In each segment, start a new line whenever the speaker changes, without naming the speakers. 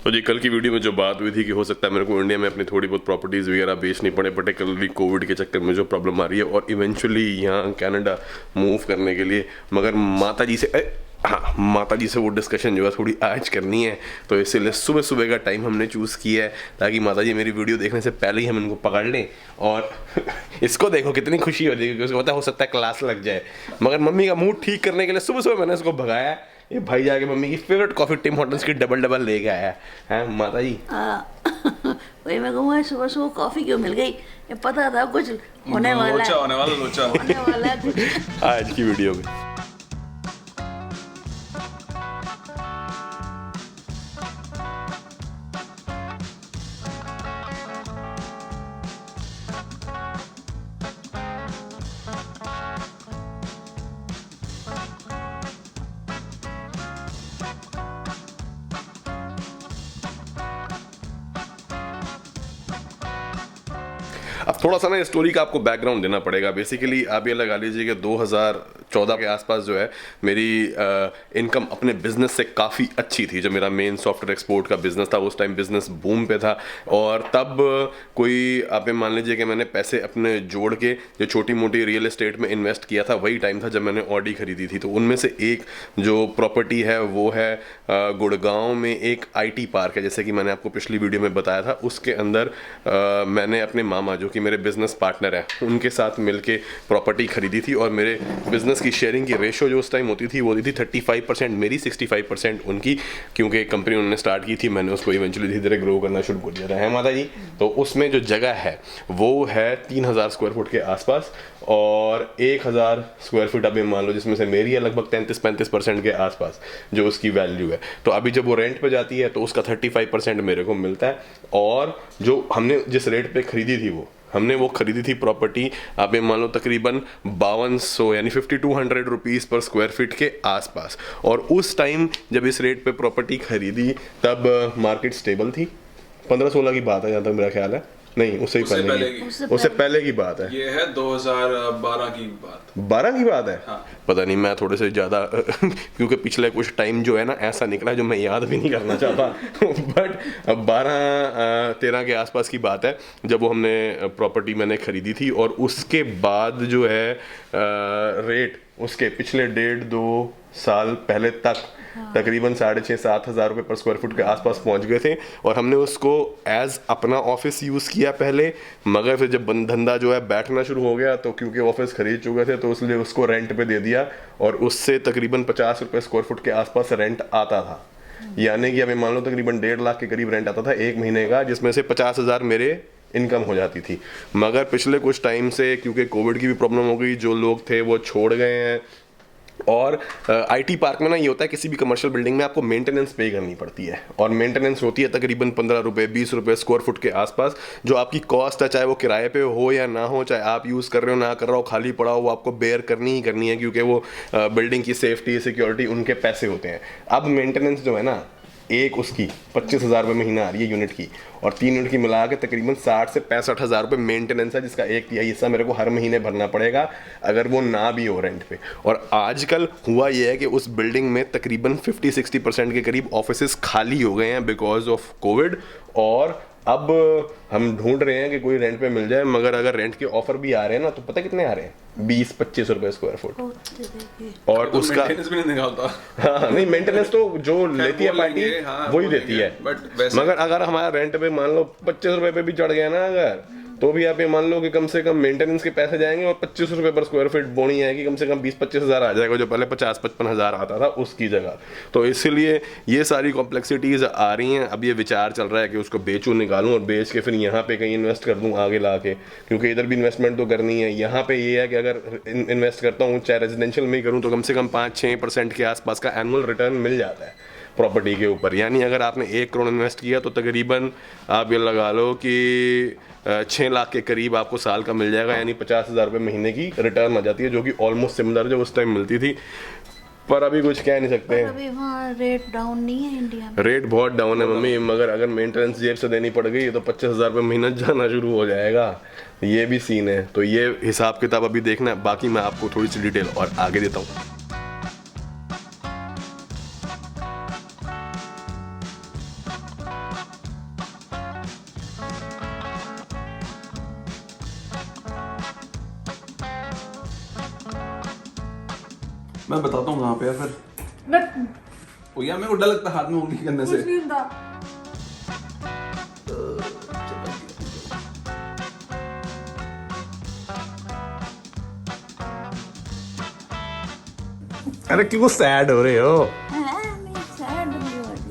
तो जी कल की वीडियो में जो बात हुई थी कि हो सकता है मेरे को इंडिया में अपनी थोड़ी बहुत प्रॉपर्टीज़ वगैरह बेचनी पड़े, पर्टिकुलरली कोविड के चक्कर में जो प्रॉब्लम आ रही है और इवेंचुअली यहाँ कनाडा मूव करने के लिए। मगर माता जी से हाँ, माता जी से वो डिस्कशन जो है थोड़ी आज करनी है, तो इसीलिए सुबह सुबह का टाइम हमने चूज़ किया है ताकि माता जी मेरी वीडियो देखने से पहले ही हम इनको पकड़ लें। और इसको देखो कितनी खुशी हो जाएगी, उसको पता हो सकता है क्लास लग जाए। मगर मम्मी का मूड ठीक करने के लिए सुबह सुबह मैंने इसको भगाया। ये भाई जाके मम्मी की फेवरेट कॉफ़ी टिम हॉर्टन्स की डबल लेके आया है माता जी।
वही मैं कहूँगा सुबह सुबह कॉफ़ी क्यों मिल गई, ये पता था कुछ होने वाला है, होने वाला है कुछ
आज की वीडियो में अब थोड़ा सा ना स्टोरी का आपको बैकग्राउंड देना पड़ेगा। बेसिकली आप ये लगा लीजिए कि 2014 के आसपास जो है मेरी इनकम अपने बिजनेस से काफ़ी अच्छी थी। जब मेरा मेन सॉफ्टवेयर एक्सपोर्ट का बिजनेस था, उस टाइम बिजनेस बूम पे था। और तब कोई आप मान लीजिए कि मैंने पैसे अपने जोड़ के जो छोटी मोटी रियल एस्टेट में इन्वेस्ट किया था, वही टाइम था जब मैंने ऑडी खरीदी थी। तो उनमें से एक जो प्रॉपर्टी है वो है गुड़गांव में एक IT पार्क है, जैसे कि मैंने आपको पिछली वीडियो में बताया था। उसके अंदर मैंने अपने मामा जो कि मेरे बिजनेस पार्टनर हैं उनके साथ मिलके प्रॉपर्टी खरीदी थी। और मेरे बिजनेस की शेयरिंग की रेशो जो उस टाइम होती थी वो होती थी 35% मेरी, 65% उनकी, क्योंकि कंपनी उन्होंने स्टार्ट की थी, मैंने उसको इवेंचुअली धीरे धीरे ग्रो करना शुरू कर दिया था, है माता जी। तो उसमें जो जगह है वो है 3000 स्क्वायर फुट के आसपास, और 1000 स्क्वायर फुट अभी मान लो जिसमें से मेरी है लगभग 33-35% के आसपास जो उसकी वैल्यू है। तो अभी जब वो रेंट पे जाती है तो उसका 35% मेरे को मिलता है। और जो हमने जिस रेट पे खरीदी थी हमने वो खरीदी थी प्रॉपर्टी आप ये मान लो तकरीबन 5200 यानी 5200 रुपीज़ पर स्क्वायर फीट के आसपास। और उस टाइम जब इस रेट पे प्रॉपर्टी खरीदी तब मार्केट स्टेबल थी। 15-16 की बात है जहाँ तक मेरा ख्याल है, नहीं उससे पहले की बात है।
ये है 2012 की बात।
12 की बात है।
हाँ।
पता नहीं, मैं थोड़े से ज़्यादा क्योंकि पिछले कुछ टाइम जो है ना ऐसा निकला जो मैं याद भी नहीं करना चाहता बट 12-13 के आसपास की बात है जब वो हमने प्रॉपर्टी मैंने खरीदी थी। और उसके बाद जो है रेट उसके पिछले 1.5-2 साल पहले तक तकरीबन 6,500-7 हज़ार रुपये पर स्क्वायर फुट के आसपास पहुंच गए थे। और हमने उसको एज अपना ऑफिस यूज़ किया पहले, मगर फिर जब धंधा जो है बैठना शुरू हो गया तो क्योंकि ऑफिस खरीद चुके थे तो इसलिए उसको रेंट पे दे दिया। और उससे तकरीबन 50 रुपये स्क्वायर फुट के आसपास रेंट आता था, यानी कि अभी मान लो तकरीबन 1.5 लाख के करीब रेंट आता था एक महीने का, जिसमें से 50,000 मेरे इनकम हो जाती थी। मगर पिछले कुछ टाइम से क्योंकि कोविड की भी प्रॉब्लम हो गई, जो लोग थे वो छोड़ गए हैं। और IT पार्क में ना ये होता है किसी भी कमर्शियल बिल्डिंग में आपको मेंटेनेंस पे करनी पड़ती है, और मेंटेनेंस होती है तकरीबन 15 रुपये 20 रुपये स्क्वायर फुट के आसपास। जो आपकी कॉस्ट है, चाहे वो किराए पे हो या ना हो, चाहे आप यूज़ कर रहे हो ना कर रहे हो, खाली पड़ा हो, वो आपको बेयर करनी ही करनी है, क्योंकि वो बिल्डिंग की सेफ्टी सिक्योरिटी उनके पैसे होते हैं। अब मेंटेनेंस जो है ना एक उसकी 25,000 रुपये महीना आ रही है यूनिट की, और 3 यूनिट की मिला के तकरीबन 60 से 65,000 रुपये मेंटेनेंस है, जिसका 1/3 हिस्सा मेरे को हर महीने भरना पड़ेगा अगर वो ना भी हो रेंट पे। और आजकल हुआ ये है कि उस बिल्डिंग में तकरीबन 50-60% के करीब ऑफिसेस खाली हो गए हैं बिकॉज ऑफ कोविड। और अब हम ढूंढ रहे हैं कि कोई रेंट पे मिल जाए, मगर अगर रेंट के ऑफर भी आ रहे हैं ना तो पता कितने आ रहे हैं, 20-25 रुपये स्क्वायर फुट। और
तो
उसका
मेंटेनेंस भी नहीं निकालता।
हाँ नहीं, मेंटेनेंस तो जो लेती है पार्टी वही देती है। मगर अगर हमारा रेंट पे मान लो 25 रुपये पे भी चढ़ गया ना अगर, तो भी आप ये मान लो कि कम से कम मेंटेनेंस के पैसे जाएंगे और 25 रुपये पर स्क्वायर फीट बोनी आएगी, कम से कम 20-25 हज़ार आ जाएगा, जो पहले 50-55 हज़ार आता था उसकी जगह। तो इसीलिए ये सारी कॉम्प्लेक्सिटीज़ आ रही हैं। अब ये विचार चल रहा है कि उसको बेचूं, निकालूं और बेच के फिर यहाँ पे कहीं इन्वेस्ट कर दूं आगे ला के, क्योंकि इधर भी इन्वेस्टमेंट तो करनी है। यहाँ पे ये है कि अगर इन्वेस्ट करता हूँ चाहे रेजिडेंशियल में ही करूँ तो कम से कम 5-6% के आसपास का एनुअल रिटर्न मिल जाता है प्रॉपर्टी के ऊपर। यानी अगर आपने 1 करोड़ इन्वेस्ट किया तो तकरीबन आप ये लगा लो कि 6 लाख के करीब आपको साल का मिल जाएगा, यानी 50,000 रुपये महीने की रिटर्न आ जाती है, जो कि ऑलमोस्ट सिमिलर जो उस टाइम मिलती थी। पर अभी कुछ कह नहीं सकते हैं,
अभी वहाँ रेट डाउन नहीं है इंडिया में।
रेट बहुत डाउन है मम्मी, मगर अगर मेंटेनेंस जेब से देनी पड़ गई तो 25,000 रुपये महीना जाना शुरू हो जाएगा। ये भी सीन है। तो ये हिसाब किताब अभी देखना है, बाकी मैं आपको थोड़ी सी डिटेल और आगे देता हूँ।
मैं बताता हूँ कहाँ पे है फिर।
मैं
ओ यार मेरे को डर लगता है हाथ में उंगली करने से।
कुछ नहीं होता।
अरे क्यों सैड हो रहे हो?
नहीं सैड नहीं होती,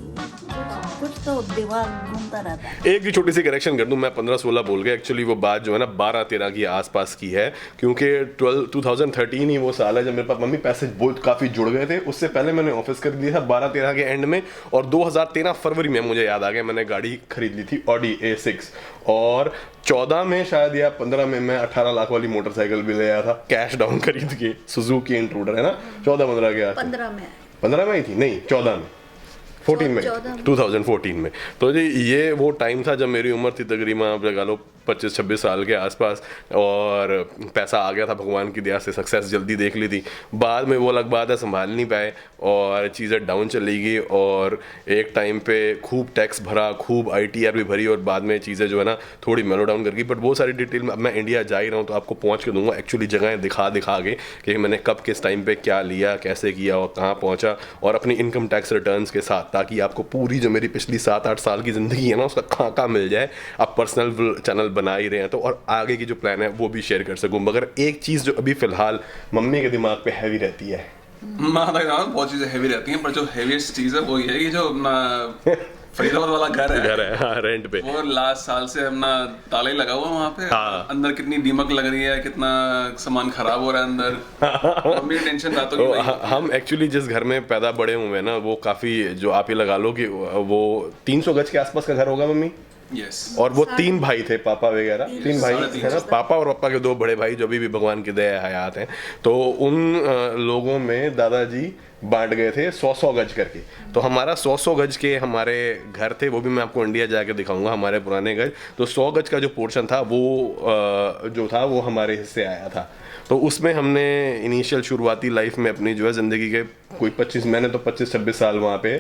कुछ तो दिमाग घूमता रहता है।
एक भी छोटी सी करेक्शन कर दूं, मैं 15-16 बोल गया, एक्चुअली वो बात जो है ना 12-13 की आसपास की है, क्योंकि 2013 ही वो साल है जब मेरे पास मम्मी पैसे बहुत काफ़ी जुड़ गए थे। उससे पहले मैंने ऑफिस कर लिया था 12-13 के एंड में, और 2013 फरवरी में मुझे याद आ गया मैंने गाड़ी खरीद ली थी ऑडी A6, और 14 में शायद या 15 में मैं 18 लाख वाली मोटरसाइकिल भी ले आया था कैश डाउन खरीद के, सुजुकी इंट्रूडर है ना, 14-15 के आसपास। 15 में ही थी, नहीं 14 में, 14 में, 2014 में। तो जी ये वो टाइम था जब मेरी उम्र थी तकरीबन आप लगा लो 25-26 साल के आसपास, और पैसा आ गया था भगवान की दया से, सक्सेस जल्दी देख ली थी। बाद में वो अलग बात है संभाल नहीं पाए और चीज़ें डाउन चली गई, और एक टाइम पे खूब टैक्स भरा, खूब ITR भी भरी, और बाद में चीज़ें जो है ना थोड़ी मेलो डाउन कर गई। बट वो सारी डिटेल में अब मैं इंडिया जा ही रहा हूँ तो आपको पहुँच के दूंगा एक्चुअली जगहें दिखा के कि मैंने कब किस टाइम पे क्या लिया, कैसे किया और कहाँ पहुँचा, और अपनी इनकम टैक्स रिटर्न्स के साथ, ताकि आपको पूरी जो मेरी पिछली 7-8 साल की ज़िंदगी है ना उसका कहाँ मिल जाए। आप पर्सनल चैनल बना ही रहे हैं तो, और आगे की जो प्लान है वो भी शेयर कर सकूं। मगर एक चीज़ जो अभी फ़िलहाल मम्मी के दिमाग पे हैवी रहती है,
बहुत चीजें हैवी रहती हैं, पर जो हैवीएस्ट चीज है वो ये है कि जो अपना फरीदाबाद वाला घर है
हाँ, रेंट पे,
वो लास्ट साल से अपना ताला ही लगा हुआ वहाँ पे।
हाँ।
अंदर कितनी दीमक लग रही है, कितना सामान खराब हो रहा है अंदर। मम्मी टेंशन रातों की नहीं।
हम एक्चुअली जिस घर में पैदा बड़े हुए हैं ना वो काफ़ी, जो आप ही लगा लो कि वो 300 गज के आसपास का घर होगा मम्मी।
यस।
और वो 3 भाई थे, पापा वगैरह 3 भाई है ना, पापा और पापा के 2 बड़े भाई जो अभी भी भगवान की दया हयात हैं। तो उन लोगों में दादाजी बांट गए थे 100-100 गज करके। तो हमारा 100-100 गज के हमारे घर थे, वो भी मैं आपको इंडिया जाके दिखाऊंगा हमारे पुराने गज। तो 100 गज का जो पोर्शन था वो जो था वो हमारे हिस्से आया था। तो उसमें हमने इनिशियल शुरुआती लाइफ में अपनी जो है ज़िंदगी के कोई 25, मैंने तो 25-26 साल वहाँ पे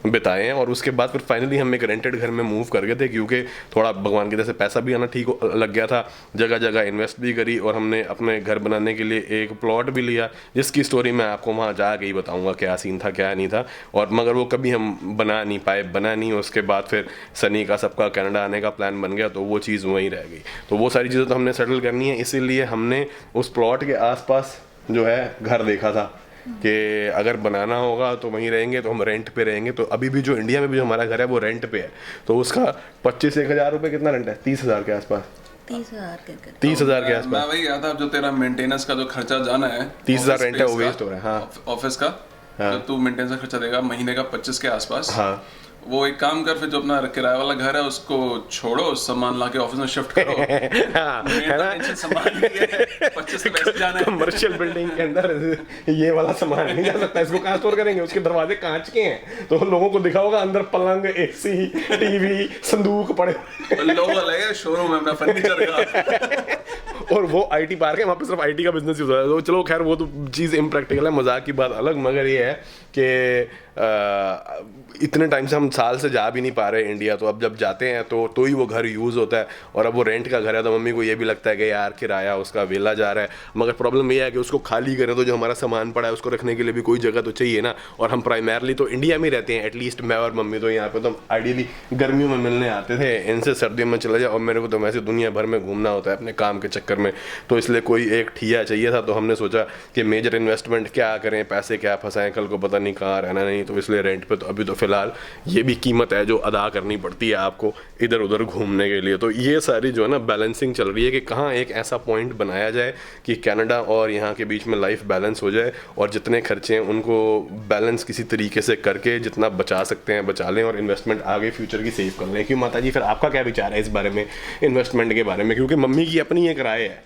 बिताए हैं। और उसके बाद फिर फाइनली हम एक रेंटेड घर में मूव कर गए थे, क्योंकि थोड़ा भगवान की तरह से पैसा भी आना ठीक लग गया था, जगह जगह इन्वेस्ट भी करी, और हमने अपने घर बनाने के लिए एक प्लॉट भी लिया, जिसकी स्टोरी मैं आपको वहाँ जाके ही बताऊँगा क्या सीन था क्या नहीं था। और मगर वो कभी हम बना नहीं। उसके बाद फिर सनी का सबका कनाडा आने का प्लान बन गया, तो वो चीज़ वहीं रह गई। तो वो सारी चीज़ें तो हमने सेटल करनी है, इसीलिए हमने उस प्लॉट के आसपास जो है घर देखा था कि अगर बनाना होगा तो वहीं रहेंगे, तो हम रेंट पे रहेंगे। तो अभी भी जो इंडिया में भी जो हमारा घर है वो रेंट पे है, तो उसका 25-1,000 रुपये कितना रेंट है, 30,000 के आसपास, 30,000 के आसपास।
मैं वही याद था, जो तेरा मेंटेनेंस का जो खर्चा जाना है
30,000 रेंट है वो वेस्ट हो रहा है। हाँ,
ऑफिस का जो तू मेंटेनेंस का खर्चा देगा महीने का 25 के आसपास।
हाँ,
वो एक काम कर, फिर जो अपना किराए वाला घर है उसको छोड़ो, सामान ला के ऑफिस में शिफ्ट करो।
है ना,
सामान 25 के पैसे जाना है।
कमर्शियल बिल्डिंग के अंदर ये वाला सामान नहीं जा सकता, इसको कहाँ स्टोर करेंगे? उसके दरवाजे कांच के हैं, तो लोगों को दिखा होगा अंदर पलंग, AC, TV, संदूक पड़े,
लोगों लगे शोरूम है अपना फर्नीचर का।
और वो IT पार्क है, वहाँ पे सिर्फ IT का बिजनेस ही होता है। तो चलो खैर वो तो चीज़ इम्प्रैक्टिकल है, मजाक की बात अलग। मगर ये है कि इतने टाइम से हम साल से जा भी नहीं पा रहे इंडिया, तो अब जब जाते हैं तो ही वो घर यूज़ होता है। और अब वो रेंट का घर है तो मम्मी को ये भी लगता है कि यार किराया उसका वेला जा रहा है। मगर प्रॉब्लम ये है कि उसको खाली करें तो जो हमारा सामान पड़ा है उसको रखने के लिए भी कोई जगह तो चाहिए ना। और हम प्राइमरली तो इंडिया में रहते हैं, एटलीस्ट मैं और मम्मी तो यहाँ पे तो आइडियली गर्मियों में मिलने आते थे, इनसे सर्दियों में चला जाए। और मेरे को तो वैसे दुनिया भर में घूमना होता है अपने काम के चक्कर में, तो इसलिए कोई एक ठिया चाहिए था। तो हमने सोचा कि मेजर इन्वेस्टमेंट क्या करें, पैसे क्या फंसाएं, कल को पता नहीं कहाँ रहना नहीं, तो इसलिए रेंट पे। तो अभी तो फिलहाल ये भी कीमत है जो अदा करनी पड़ती है आपको इधर उधर घूमने के लिए। तो ये सारी जो है ना बैलेंसिंग चल रही है कि कहाँ एक ऐसा पॉइंट बनाया जाए कि कनाडा और यहाँ के बीच में लाइफ बैलेंस हो जाए, और जितने खर्चे हैं उनको बैलेंस किसी तरीके से करके जितना बचा सकते हैं बचा लें, और इन्वेस्टमेंट आगे फ्यूचर की सेव कर लें। क्यों माता जी, फिर आपका क्या विचार है इस बारे में, इन्वेस्टमेंट के बारे में? क्योंकि मम्मी की अपनी एक राय है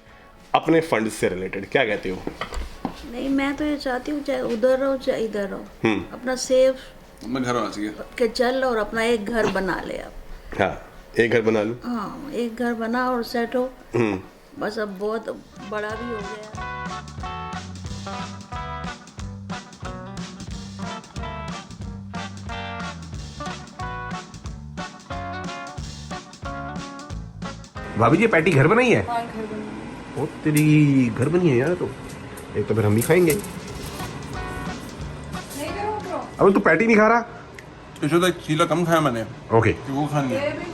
अपने फंड से रिलेटेड, क्या कहते हो?
नहीं, मैं तो ये चाहती हूँ चाहे उधर रहो चाहे इधर रहो, अपना सेफ
मैं घर होना चाहिए
के चल, और अपना एक घर बना ले आप।
हाँ, एक घर बना लूँ।
हाँ, एक घर बना और सेट हो। बस अब बहुत बड़ा भी हो गया।
भाभी जी पैटी घर बनाई है?
हाँ, घर बना।
ओ तेरी घर बनी है यार, तो एक तो फिर हम भी खाएंगे। अबे तू पैटी नहीं खा रहा?
इसमें तो एक चीला कम खाया मैंने,
ओके
कि वो खानी है।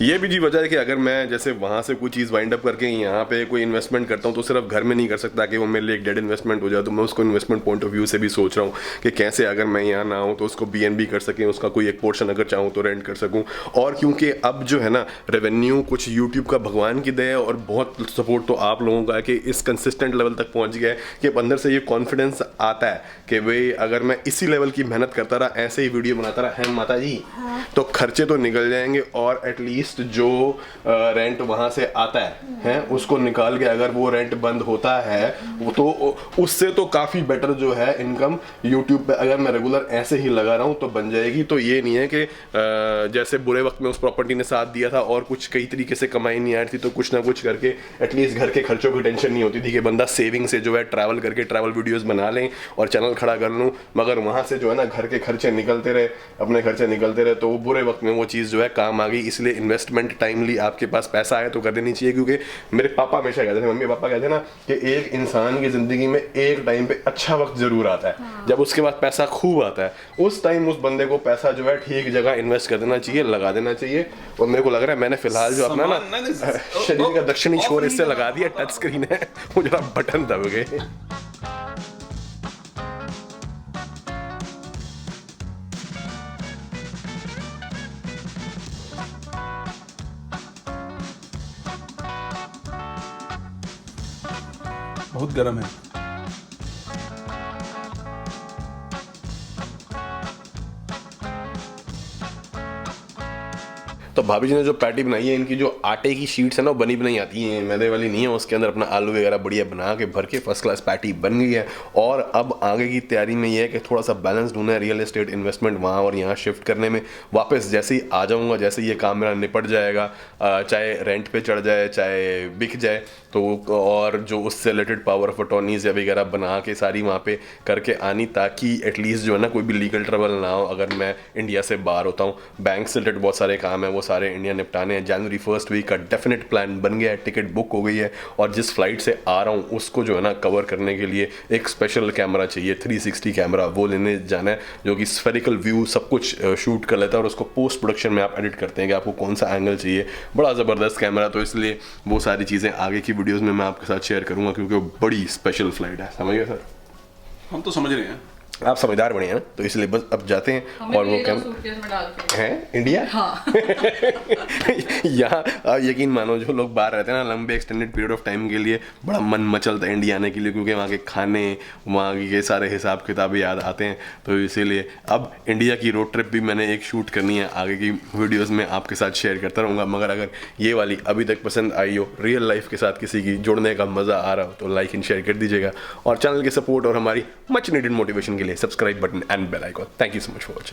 ये भी जी वजह है कि अगर मैं जैसे वहाँ से कोई चीज़ वाइंड अप करके यहाँ पे कोई इन्वेस्टमेंट करता हूँ तो सिर्फ घर में नहीं कर सकता कि वो मेरे लिए एक डेड इन्वेस्टमेंट हो जाए। तो मैं उसको इन्वेस्टमेंट पॉइंट ऑफ व्यू से भी सोच रहा हूँ कि कैसे अगर मैं यहाँ ना आऊँ तो उसको BNB कर सकें, उसका कोई एक पोर्शन अगर चाहूँ तो रेंट कर सकूँ। और क्योंकि अब जो है ना रेवेन्यू कुछ यूट्यूब का भगवान की दया और बहुत सपोर्ट तो आप लोगों का है कि इस कंसिस्टेंट लेवल तक पहुँच गया है कि अंदर से ये कॉन्फिडेंस आता है कि भाई अगर मैं इसी लेवल की मेहनत करता रहा, ऐसे ही वीडियो बनाता रहा है माता जी, तो खर्चे तो निकल जाएंगे और एटलीस्ट जो रेंट वहां से आता है उसको निकाल के अगर वो रेंट बंद होता है तो उससे तो काफी बेटर जो है इनकम यूट्यूब पे अगर मैं रेगुलर ऐसे ही लगा रहा हूँ तो बन जाएगी। तो ये नहीं है कि जैसे बुरे वक्त में उस प्रॉपर्टी ने साथ दिया था और कुछ कई तरीके से कमाई नहीं आ रही थी तो कुछ ना कुछ करके एटलीस्ट घर के खर्चों की टेंशन नहीं होती थी कि बंदा सेविंग से जो है ट्रैवल करके ट्रैवल वीडियोस बना लें और चैनल खड़ा कर लूँ, मगर वहां से जो है ना घर के खर्चे निकलते रहे, अपने खर्चे निकलते रहे, तो वो बुरे वक्त में वो चीज़ जो है काम आ गई। इसलिए इन्वेस्टमेंट टाइमली आपके पास पैसा आए तो कर देनी चाहिए, क्योंकि मेरे पापा हमेशा कहते थे, मम्मी पापा कहते ना कि एक इंसान की जिंदगी में एक टाइम पे अच्छा वक्त जरूर आता है, जब उसके बाद पैसा खूब आता है, उस टाइम उस बंदे को पैसा जो है ठीक जगह इन्वेस्ट कर देना चाहिए, लगा देना चाहिए। और मेरे को लग रहा है मैंने फिलहाल जो अपना ना शरीर का दक्षिणी छोर इससे लगा दिया, टच स्क्रीन है, वो जरा बटन दब गए।
बहुत गर्म है।
तो भाभी जी ने जो पैटी बनाई है, इनकी जो आटे की शीट्स है ना वो बनी बनाई आती हैं, मैदे वाली नहीं है, उसके अंदर अपना आलू वगैरह बढ़िया बना के भर के फर्स्ट क्लास पैटी बन गई है। और अब आगे की तैयारी में ये है कि थोड़ा सा बैलेंस ढूंढना है रियल एस्टेट इन्वेस्टमेंट वहाँ और यहाँ शिफ्ट करने में। वापस जैसे ही आ जाऊँगा, जैसे ये काम मेरा निपट जाएगा, चाहे रेंट पे चढ़ जाए चाहे बिक जाए, तो और जो उससे रिलेटेड पावर ऑफ अटॉर्नीज या वगैरह बना के सारी वहाँ पे करके आनी, ताकि एटलीस्ट जो है ना कोई भी लीगल ट्रबल ना हो अगर मैं इंडिया से बाहर होता हूँ। बैंक से रिलेटेड बहुत सारे काम है, वो सारे इंडिया निपटाने हैं। जनवरी 1 वीक का डेफिनेट प्लान बन गया है, टिकट बुक हो गई है, और जिस फ्लाइट से आ रहा हूँ उसको जो है ना कवर करने के लिए एक स्पेशल कैमरा चाहिए, 360 कैमरा, वो लेने जाना है, जो कि स्फेरिकल व्यू सब कुछ शूट कर लेता है और उसको पोस्ट प्रोडक्शन में आप एडिट करते हैं कि आपको कौन सा एंगल चाहिए। बड़ा ज़बरदस्त कैमरा, तो इसलिए वो सारी चीज़ें आगे की वीडियोस में मैं आपके साथ शेयर करूंगा, क्योंकि वो बड़ी स्पेशल फ्लाइट है। समझ गए सर?
हम तो समझ रहे हैं,
आप समझदार बने हैं ना, तो इसलिए बस अब जाते हैं। और वो हैं इंडिया। हाँ। यहाँ यकीन मानो जो लोग बाहर रहते हैं ना लंबे एक्सटेंडेड पीरियड ऑफ टाइम के लिए, बड़ा मन मचलता है इंडिया आने के लिए, क्योंकि वहाँ के खाने, वहाँ के सारे हिसाब किताब याद आते हैं। तो इसीलिए अब इंडिया की रोड ट्रिप भी मैंने एक शूट करनी है, आगे की वीडियोस में आपके साथ शेयर करता रहूँगा। मगर अगर ये वाली अभी तक पसंद आई हो, रियल लाइफ के साथ किसी की जुड़ने का मज़ा आ रहा हो, तो लाइक एंड शेयर कर दीजिएगा। और चैनल के सपोर्ट और हमारी मच नीडेड मोटिवेशन के लिए subscribe button and bell icon. Thank you so much for watching.